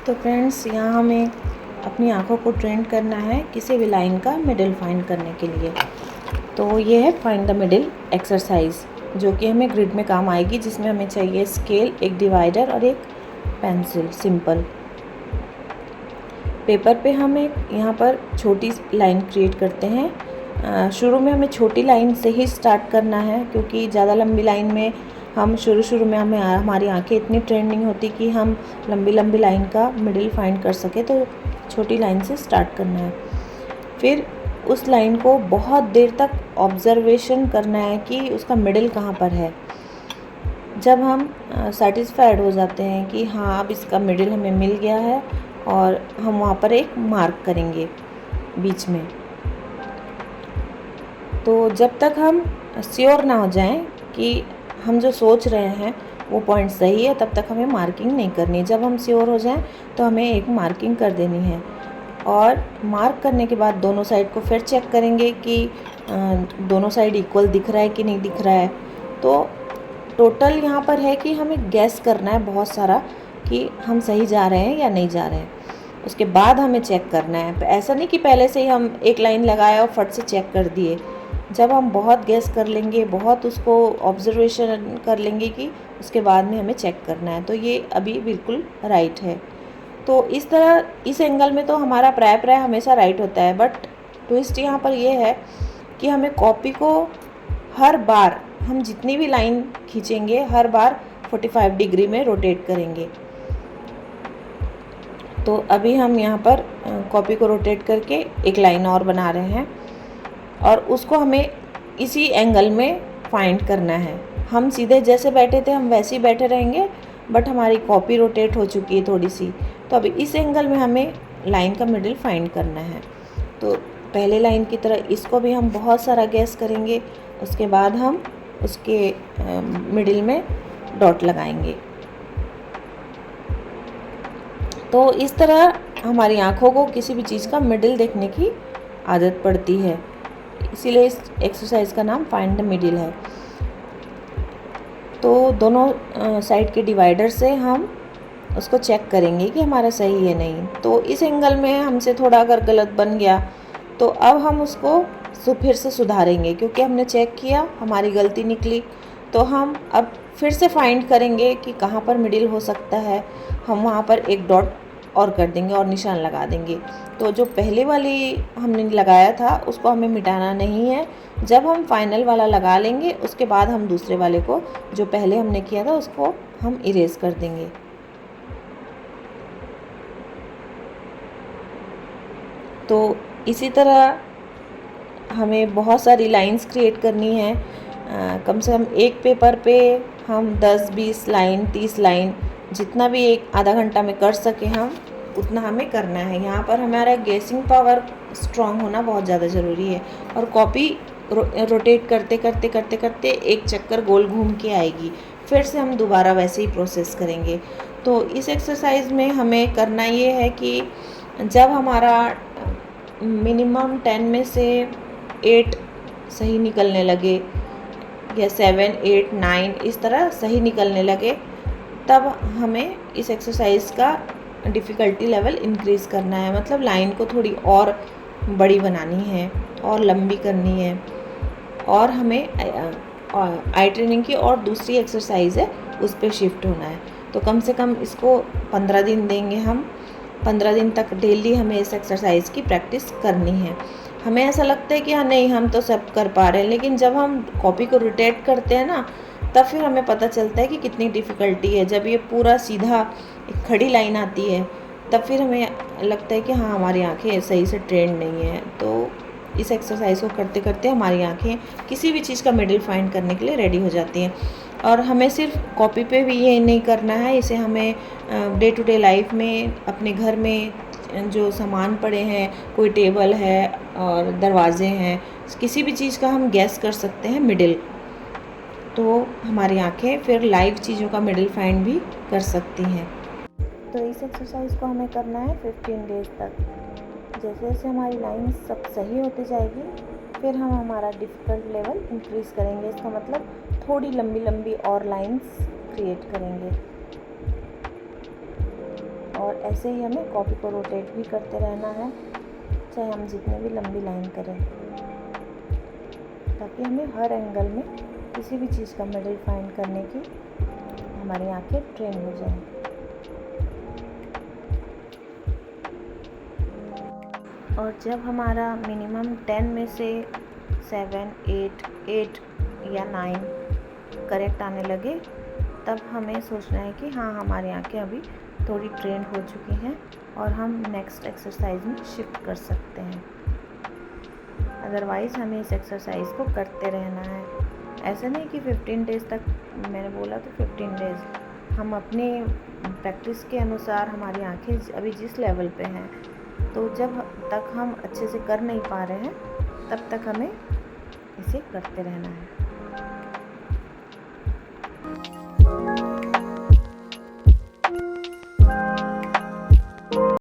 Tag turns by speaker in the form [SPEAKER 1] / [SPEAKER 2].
[SPEAKER 1] तो फ्रेंड्स, यहाँ हमें अपनी आँखों को ट्रेन करना है किसी भी लाइन का मिडिल फाइंड करने के लिए। तो ये है फाइंड द मिडिल एक्सरसाइज, जो कि हमें ग्रिड में काम आएगी, जिसमें हमें चाहिए स्केल, एक डिवाइडर और एक पेंसिल सिंपल। पेपर पे हम एक यहाँ पर छोटी लाइन क्रिएट करते हैं। शुरू में हमें छोटी लाइन से ही स्टार्ट करना है, क्योंकि ज़्यादा लंबी लाइन में हम शुरू में हमारी आंखें इतनी ट्रेन नहीं होती कि हम लंबी लाइन का मिडिल फाइंड कर सके। तो छोटी लाइन से स्टार्ट करना है। फिर उस लाइन को बहुत देर तक ऑब्जर्वेशन करना है कि उसका मिडिल कहाँ पर है। जब हम सेटिस्फाइड हो जाते हैं कि हाँ, अब इसका मिडिल हमें मिल गया है, और हम वहाँ पर एक मार्क करेंगे बीच में। तो जब तक हम श्योर ना हो जाएं कि हम जो सोच रहे हैं वो पॉइंट सही है, तब तक हमें मार्किंग नहीं करनी। जब हम श्योर हो जाएं तो हमें एक मार्किंग कर देनी है, और मार्क करने के बाद दोनों साइड को फिर चेक करेंगे कि दोनों साइड इक्वल दिख रहा है कि नहीं दिख रहा है। तो टोटल यहाँ पर है कि हमें गैस करना है बहुत सारा कि हम सही जा रहे हैं या नहीं जा रहे हैं। उसके बाद हमें चेक करना है। ऐसा नहीं कि पहले से ही हम एक लाइन लगाया और फट से चेक कर दिए। जब हम बहुत गैस कर लेंगे, बहुत उसको ऑब्जर्वेशन कर लेंगे कि उसके बाद में हमें चेक करना है। तो ये अभी बिल्कुल राइट है। तो इस तरह इस एंगल में तो हमारा प्राय हमेशा राइट होता है। बट ट्विस्ट यहाँ पर ये है कि हमें कॉपी को हर बार, हम जितनी भी लाइन खींचेंगे, हर बार 45 डिग्री में रोटेट करेंगे। तो अभी हम यहाँ पर कॉपी को रोटेट करके एक लाइन और बना रहे हैं, और उसको हमें इसी एंगल में फाइंड करना है। हम सीधे जैसे बैठे थे हम वैसे ही बैठे रहेंगे, बट हमारी कॉपी रोटेट हो चुकी है थोड़ी सी। तो अभी इस एंगल में हमें लाइन का मिडिल फाइंड करना है। तो पहले लाइन की तरह इसको भी हम बहुत सारा गैस करेंगे, उसके बाद हम उसके मिडिल में डॉट लगाएंगे। तो इस तरह हमारी आँखों को किसी भी चीज़ का मिडिल देखने की आदत पड़ती है, इसीलिए इस एक्सरसाइज का नाम फाइंड द मिडिल है। तो दोनों साइड के डिवाइडर से हम उसको चेक करेंगे कि हमारा सही है नहीं। तो इस एंगल में हमसे थोड़ा अगर गलत बन गया तो अब हम उसको फिर से सुधारेंगे, क्योंकि हमने चेक किया, हमारी गलती निकली। तो हम अब फिर से फाइंड करेंगे कि कहाँ पर मिडिल हो सकता है। हम वहाँ पर एक डॉट और कर देंगे और निशान लगा देंगे। तो जो पहले वाली हमने लगाया था उसको हमें मिटाना नहीं है। जब हम फाइनल वाला लगा लेंगे उसके बाद हम दूसरे वाले को, जो पहले हमने किया था, उसको हम इरेज कर देंगे। तो इसी तरह हमें बहुत सारी लाइंस क्रिएट करनी है। कम से कम एक पेपर पे हम 10-20 लाइन, 30 लाइन, जितना भी एक आधा घंटा में कर सके हम उतना हमें करना है। यहाँ पर हमारा गेसिंग पावर स्ट्रांग होना बहुत ज़्यादा ज़रूरी है। और कॉपी रोटेट करते एक चक्कर गोल घूम के आएगी, फिर से हम दोबारा वैसे ही प्रोसेस करेंगे। तो इस एक्सरसाइज में हमें करना ये है कि जब हमारा मिनिमम 10 में से 8 सही निकलने लगे, या 7, 8, 9 इस तरह सही निकलने लगे, तब हमें इस एक्सरसाइज का डिफ़िकल्टी लेवल इंक्रीज़ करना है। मतलब लाइन को थोड़ी और बड़ी बनानी है और लंबी करनी है। और हमें आई ट्रेनिंग की और दूसरी एक्सरसाइज है उस पर शिफ्ट होना है। तो कम से कम इसको 15 दिन देंगे हम। 15 दिन तक डेली हमें इस एक्सरसाइज की प्रैक्टिस करनी है। हमें ऐसा लगता है कि हाँ नहीं, हम तो सब कर पा रहे हैं, लेकिन जब हम कॉपी को रोटेट करते हैं ना, तब फिर हमें पता चलता है कि कितनी डिफ़िकल्टी है। जब ये पूरा सीधा एक खड़ी लाइन आती है, तब फिर हमें लगता है कि हाँ, हमारी आँखें सही से ट्रेंड नहीं हैं। तो इस एक्सरसाइज को करते करते हमारी आँखें किसी भी चीज़ का मिडिल फाइंड करने के लिए रेडी हो जाती हैं। और हमें सिर्फ कॉपी पे भी ये नहीं करना है, इसे हमें डे टू डे लाइफ में, अपने घर में जो सामान पड़े हैं, कोई टेबल है और दरवाजे हैं, किसी भी चीज़ का हम गैस कर सकते हैं मिडिल। तो हमारी आँखें फिर लाइव चीज़ों का मिडिल फाइंड भी कर सकती हैं। तो इस एक्सरसाइज को हमें करना है 15 डेज तक। जैसे जैसे हमारी लाइन सब सही होती जाएगी, फिर हम हमारा डिफ़िकल्ट लेवल इंक्रीज़ करेंगे। इसका मतलब थोड़ी लंबी और लाइंस क्रिएट करेंगे। और और ऐसे ही हमें कॉपी को रोटेट भी करते रहना है, चाहे हम जितने भी लंबी लाइन करें, ताकि हमें हर एंगल में किसी भी चीज़ का मिडल फाइंड करने की हमारी आंखें ट्रेन हो जाएं। और जब हमारा मिनिमम 10 में से 7, 8 या 9 करेक्ट आने लगे, तब हमें सोचना है कि हाँ, हमारी आंखें अभी थोड़ी ट्रेंड हो चुकी हैं और हम नेक्स्ट एक्सरसाइज में शिफ्ट कर सकते हैं। अदरवाइज़ हमें इस एक्सरसाइज को करते रहना है। ऐसा नहीं कि 15 डेज़ तक, मैंने बोला तो 15 डेज़, हम अपने प्रैक्टिस के अनुसार हमारी आंखें अभी जिस लेवल पे हैं, तो जब तक हम अच्छे से कर नहीं पा रहे हैं तब तक हमें इसे करते रहना है।